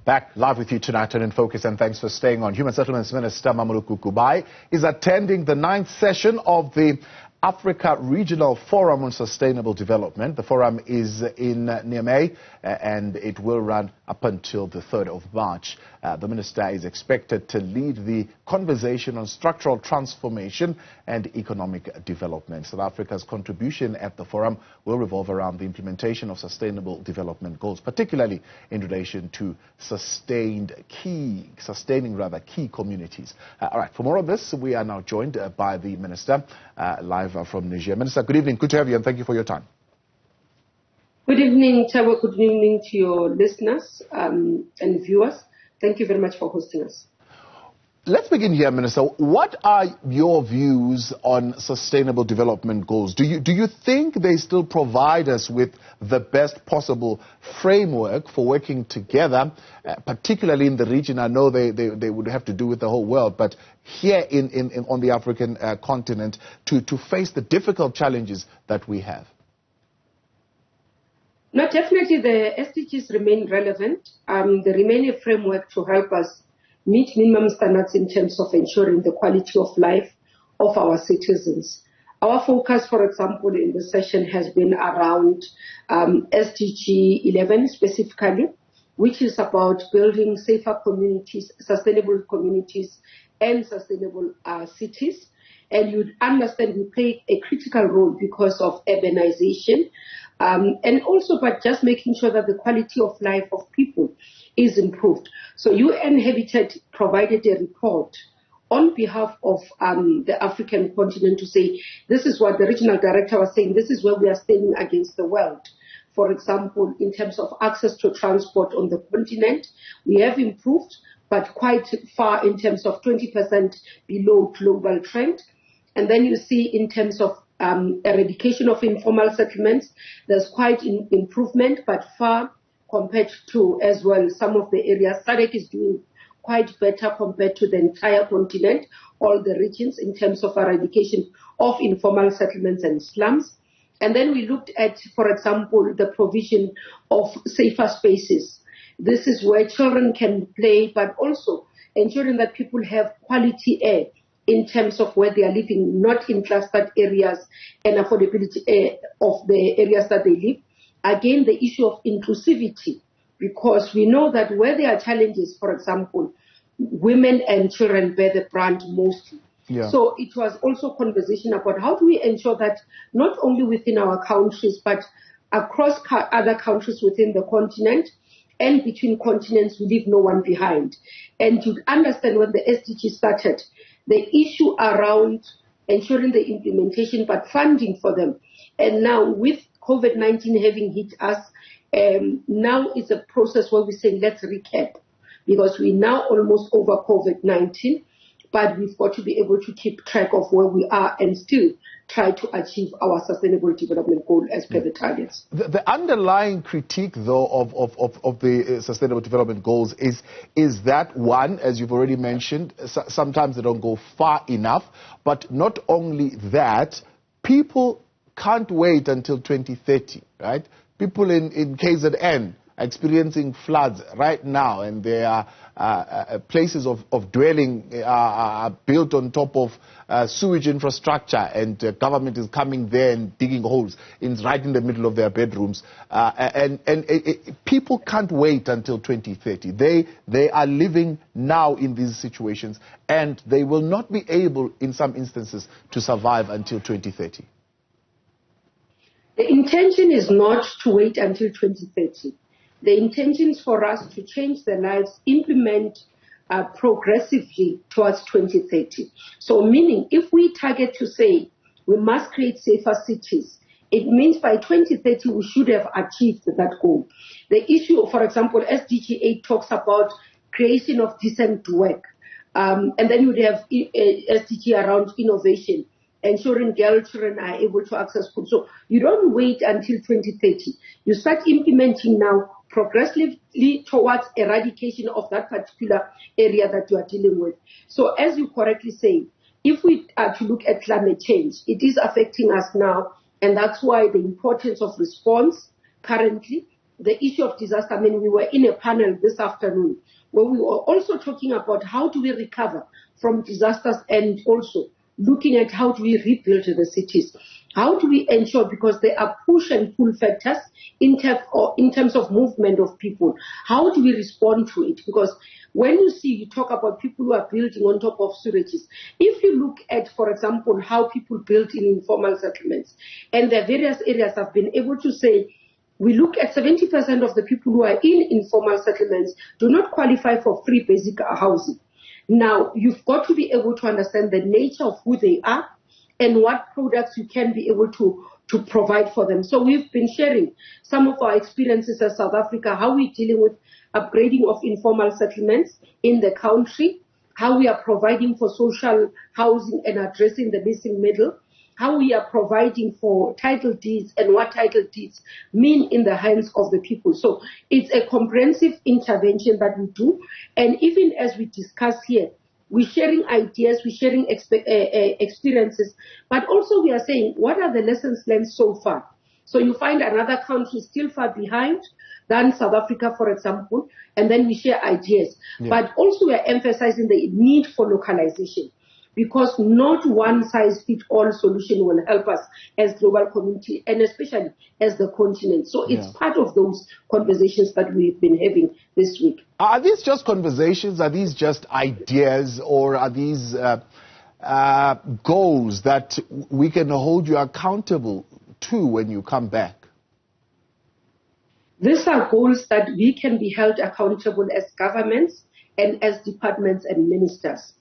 Back live with you tonight and in focus, and thanks for staying on. Human Settlements Minister Mmamoloko Kubayi is attending the 9th session of the Africa Regional Forum on Sustainable Development. The forum is in Niamey and it will run up until the 3rd of March. The minister is expected to lead the conversation on structural transformation and economic development. South Africa's contribution at the forum will revolve around the implementation of sustainable development goals, particularly in relation to sustaining key communities. All right, for more on this, we are now joined by the minister live from Niger. Minister, good evening. Good to have you, and thank you for your time. Good evening, Tawa. Good evening to your listeners and viewers. Thank you very much for hosting us. Let's begin here, Minister. What are your views on sustainable development goals? Do you think they still provide us with the best possible framework for working together, particularly in the region? I know they would have to do with the whole world, but here on the African continent to face the difficult challenges that we have? No, definitely the SDGs remain relevant. They remain a framework to help us meet minimum standards in terms of ensuring the quality of life of our citizens. Our focus, for example, in the session has been around SDG 11 specifically, which is about building safer communities, sustainable communities, and sustainable cities. And you'd understand we play a critical role because of urbanization, and also by just making sure that the quality of life of people is improved. So UN Habitat provided a report on behalf of the African continent to say, this is what the regional director was saying, this is where we are standing against the world. For example, in terms of access to transport on the continent, we have improved, but quite far in terms of 20% below global trend. And then you see in terms of eradication of informal settlements, there's quite an improvement, but far compared to as well some of the areas. SADC is doing quite better compared to the entire continent, all the regions in terms of eradication of informal settlements and slums. And then we looked at, for example, the provision of safer spaces. This is where children can play, but also ensuring that people have quality air in terms of where they are living, not in clustered areas, and affordability of the areas that they live. Again, the issue of inclusivity, because we know that where there are challenges, for example, women and children bear the brunt mostly. Yeah. So it was also conversation about how do we ensure that not only within our countries, but across other countries within the continent and between continents, we leave no one behind. And to understand when the SDG started, the issue around ensuring the implementation, but funding for them. And now with COVID-19 having hit us, now it's a process where we're saying, let's recap, because we're now almost over COVID-19, but we've got to be able to keep track of where we are and still try to achieve our sustainable development goal as per the targets. The underlying critique, though, of the sustainable development goals is that, one, as you've already mentioned, sometimes they don't go far enough, but not only that, people can't wait until 2030, right? People in KZN are experiencing floods right now, and there are places of dwelling are built on top of sewage infrastructure, and government is coming there and digging holes right in the middle of their bedrooms. And people can't wait until 2030. They are living now in these situations, and they will not be able, in some instances, to survive until 2030. The intention is not to wait until 2030. The intention is for us to change their lives, implement progressively towards 2030. So meaning if we target to say we must create safer cities, it means by 2030 we should have achieved that goal. The issue, for example, SDG 8 talks about creation of decent work. And then you would have SDG around innovation, ensuring girl children are able to access food. So you don't wait until 2030. You start implementing now progressively towards eradication of that particular area that you are dealing with. So as you correctly say, if we are to look at climate change, it is affecting us now, and that's why the importance of response currently the issue of disaster, I mean, we were in a panel this afternoon where we were also talking about how do we recover from disasters and also looking at how do we rebuild the cities. How do we ensure, because there are push and pull factors in terms of movement of people, how do we respond to it? Because when you talk about people who are building on top of sewages, if you look at, for example, how people build in informal settlements, and the various areas have been able to say, we look at 70% of the people who are in informal settlements do not qualify for free basic housing. Now, you've got to be able to understand the nature of who they are and what products you can be able to provide for them. So we've been sharing some of our experiences as South Africa, how we're dealing with upgrading of informal settlements in the country, how we are providing for social housing and addressing the missing middle, how we are providing for title deeds and what title deeds mean in the hands of the people. So it's a comprehensive intervention that we do. And even as we discuss here, we're sharing ideas, we're sharing experiences, but also we are saying, what are the lessons learned so far? So you find another country still far behind than South Africa, for example, and then we share ideas. Yeah. But also we are emphasizing the need for localization, because not one size fits all solution will help us as global community and especially as the continent. So it's part of those conversations that we've been having this week. Are these just conversations? Are these just ideas? Or are these goals that we can hold you accountable to when you come back? These are goals that we can be held accountable as governments and as departments and ministers.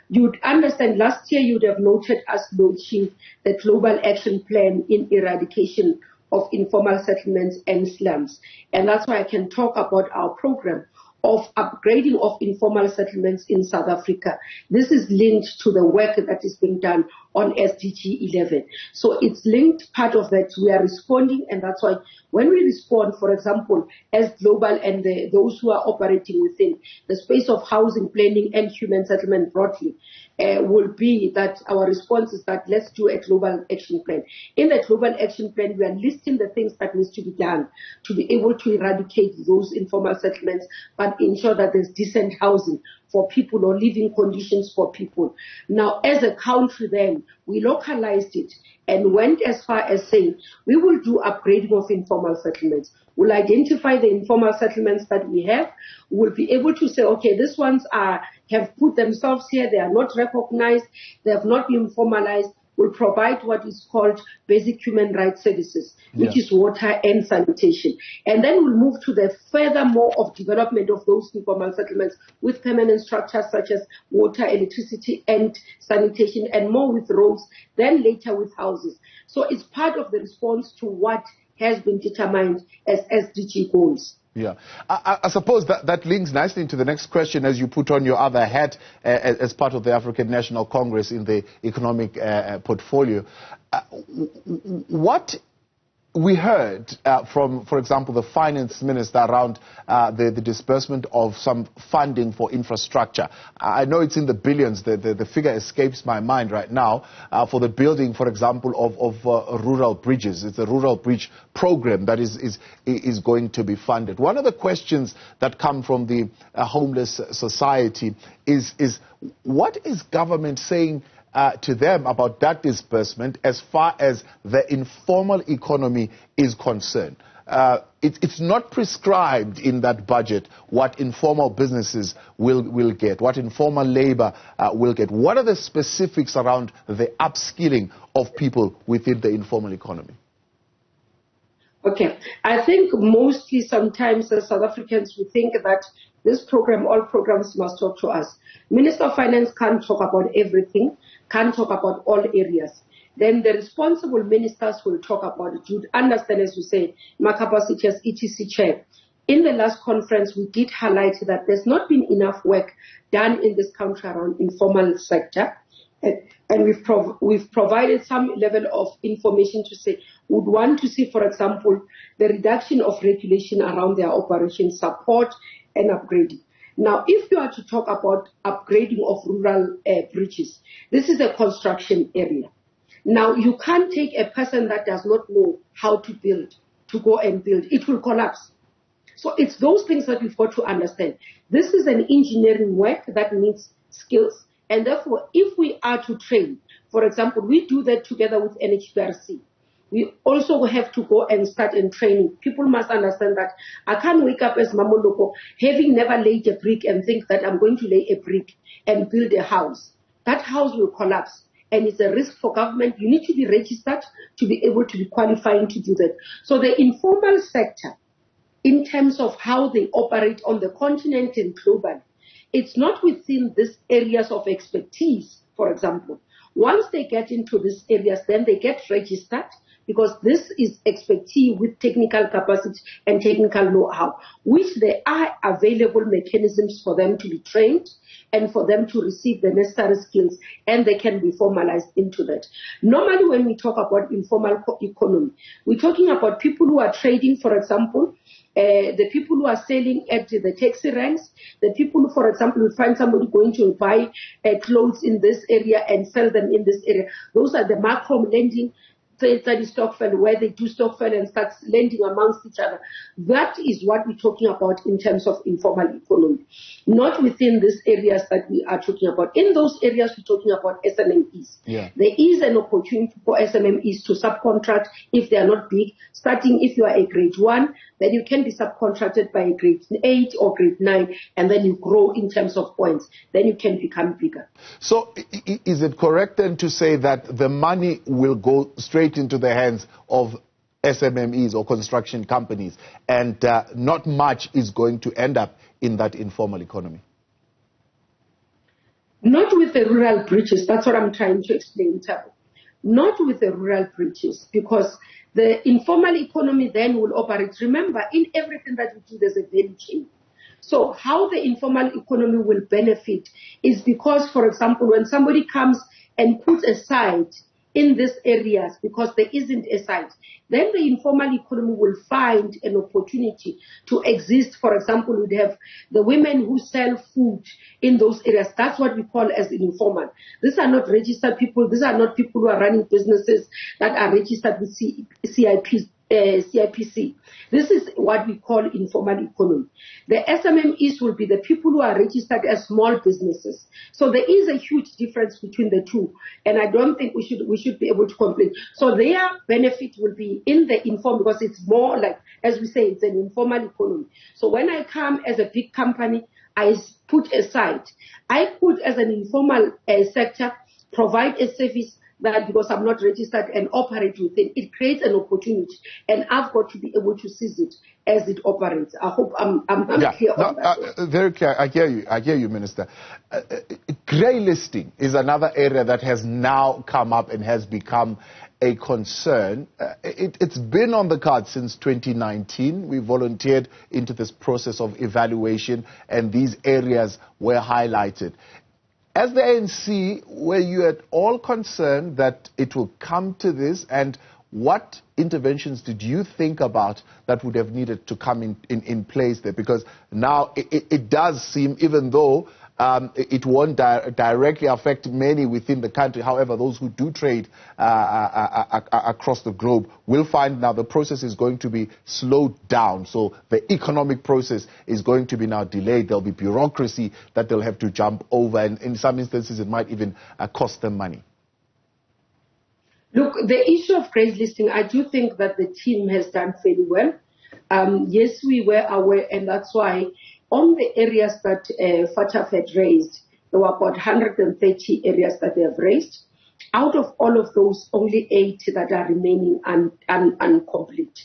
You'd understand, last year you'd have noted us launching the Global Action Plan in eradication of informal settlements and slums. And that's why I can talk about our program of upgrading of informal settlements in South Africa. This is linked to the work that is being done on SDG 11. So it's linked, part of that. We are responding, and that's why when we respond, for example, as global and those who are operating within the space of housing planning and human settlement broadly, will be that our response is that let's do a global action plan. In the global action plan, we are listing the things that needs to be done to be able to eradicate those informal settlements, but ensure that there's decent housing for people or living conditions for people. Now, as a country then, we localized it and went as far as saying we will do upgrading of informal settlements. We'll identify the informal settlements that we have. We'll be able to say, okay, these ones have put themselves here, they are not recognized, they have not been formalized. Will provide what is called basic human rights services, which is water and sanitation. And then we'll move to the furthermore of development of those informal settlements with permanent structures such as water, electricity, and sanitation, and more with roads, then later with houses. So it's part of the response to what has been determined as SDG goals. Yeah. I suppose that links nicely into the next question as you put on your other hat as part of the African National Congress in the economic portfolio. What we heard from, for example, the finance minister around the disbursement of some funding for infrastructure. I know it's in the billions. The figure escapes my mind right now for the building, for example, of rural bridges. It's a rural bridge program that is going to be funded. One of the questions that come from the homeless society is what is government saying to them about that disbursement as far as the informal economy is concerned? It's not prescribed in that budget what informal businesses will get, what informal labor will get. What are the specifics around the upskilling of people within the informal economy? Okay, I think mostly sometimes as South Africans we think that this program, all programs must talk to us. Minister of Finance can't talk about everything, can't talk about all areas. Then the responsible ministers will talk about it. You'd understand, as you say, my capacity as ETC chair. In the last conference, we did highlight that there's not been enough work done in this country around informal sector. And we've provided some level of information to say, would want to see, for example, the reduction of regulation around their operation support and upgrading. Now, if you are to talk about upgrading of rural bridges, this is a construction area. Now, you can't take a person that does not know how to build to go and build. It will collapse. So it's those things that we've got to understand. This is an engineering work that needs skills. And therefore, if we are to train, for example, we do that together with NHPRC. We also have to go and start in training. People must understand that I can't wake up as Mmamoloko having never laid a brick and think that I'm going to lay a brick and build a house. That house will collapse. And it's a risk for government. You need to be registered to be able to be qualifying to do that. So the informal sector, in terms of how they operate on the continent and globally, it's not within these areas of expertise, for example. Once they get into these areas, then they get registered, because this is expertise with technical capacity and technical know-how, which there are available mechanisms for them to be trained and for them to receive the necessary skills, and they can be formalized into that. Normally, when we talk about informal economy, we're talking about people who are trading, for example, the people who are selling at the taxi ranks, the people who, for example, will find somebody going to buy clothes in this area and sell them in this area. Those are the macro lending, study Stockfell, where they do Stockfell and start lending amongst each other. That is what we're talking about in terms of informal economy. Not within these areas that we are talking about. In those areas, we're talking about SMMEs. Yeah. There is an opportunity for SMMEs to subcontract if they are not big. Starting if you are a grade 1, then you can be subcontracted by a grade 8 or grade 9, and then you grow in terms of points. Then you can become bigger. So is it correct then to say that the money will go straight into the hands of SMMEs or construction companies, and not much is going to end up in that informal economy? Not with the rural bridges. That's what I'm trying to explain, Thabo. Not with the rural bridges, because the informal economy then will operate. Remember, in everything that we do, there's a value chain. So how the informal economy will benefit is because, for example, when somebody comes and puts aside in these areas, because there isn't a site, then the informal economy will find an opportunity to exist. For example, we'd have the women who sell food in those areas. That's what we call as informal. These are not registered people. These are not people who are running businesses that are registered with CIPC. This is what we call informal economy. The SMMEs will be the people who are registered as small businesses. So there is a huge difference between the two, and I don't think we should be able to complain. So their benefit will be in the informal, because it's more like, as we say, it's an informal economy. So when I come as a big company, I put aside. I could, as an informal sector, provide a service that, because I'm not registered and operate within, it creates an opportunity, and I've got to be able to seize it as it operates. I hope I'm clear on that. Very clear. I hear you, Minister. Grey listing is another area that has now come up and has become a concern. It's been on the cards since 2019. We volunteered into this process of evaluation, and these areas were highlighted. As the ANC, were you at all concerned that it will come to this, and what interventions did you think about that would have needed to come in place there? Because now it does seem, even though it won't directly affect many within the country, however, those who do trade across the globe will find now the process is going to be slowed down. So the economic process is going to be now delayed. There'll be bureaucracy that they'll have to jump over, and in some instances it might even cost them money. Look, the issue of grey listing, I do think that the team has done fairly well. Yes, we were aware, and that's why on the areas that FATF had raised, there were about 130 areas that they have raised. Out of all of those, only 8 that are remaining incomplete.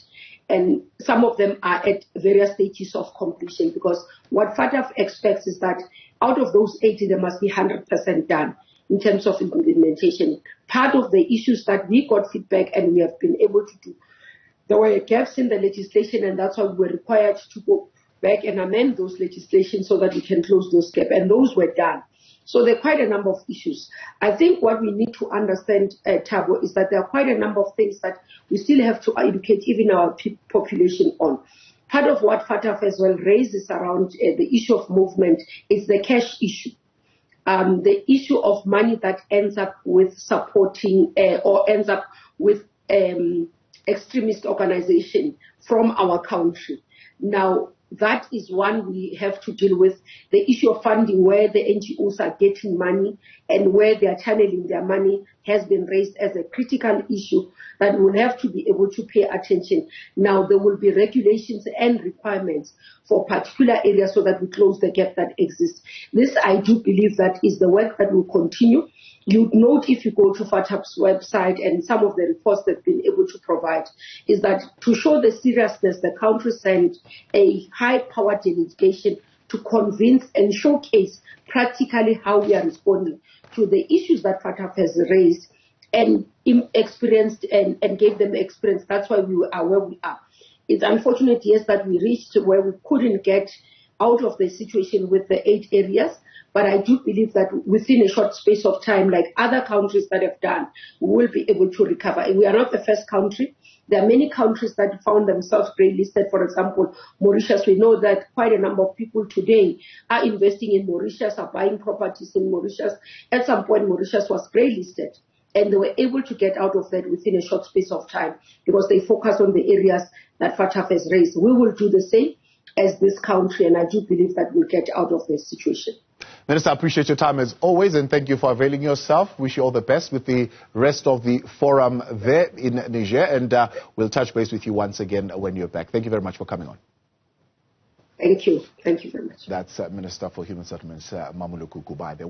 And some of them are at various stages of completion, because what FATF expects is that out of those 80, there must be 100% done in terms of implementation. Part of the issues that we got feedback and we have been able to do, there were gaps in the legislation, and that's why we were required to go back and amend those legislations so that we can close those gaps, and those were done. So there are quite a number of issues. I think what we need to understand, Thabo, is that there are quite a number of things that we still have to educate even our population on. Part of what FATF as well raises around the issue of movement is the cash issue. The issue of money that ends up with supporting or ends up with extremist organization from our country. Now, that is one we have to deal with. The issue of funding, where the NGOs are getting money and where they are channeling their money, has been raised as a critical issue that we'll have to be able to pay attention. Now, there will be regulations and requirements for particular areas so that we close the gap that exists. This, I do believe, that is the work that will continue. You'd note, if you go to FATF's website and some of the reports they've been able to provide, is that to show the seriousness, the country sent a high-power delegation to convince and showcase practically how we are responding to the issues that FATF has raised and experienced and gave them experience. That's why we are where we are. It's unfortunate, yes, that we reached where we couldn't get out of the situation with the 8 areas, but I do believe that within a short space of time, like other countries that have done, we will be able to recover. And we are not the first country. There are many countries that found themselves grey listed. For example, Mauritius. We know that quite a number of people today are investing in Mauritius, are buying properties in Mauritius. At some point, Mauritius was grey listed, and they were able to get out of that within a short space of time because they focused on the areas that FATF has raised. We will do the same as this country, and I do believe that we'll get out of this situation. Minister, I appreciate your time as always, and thank you for availing yourself. Wish you all the best with the rest of the forum there in Niger, and we'll touch base with you once again when you're back. Thank you very much for coming on. Thank you. Thank you very much. That's Minister for Human Settlements, Mmamoloko Kubayi.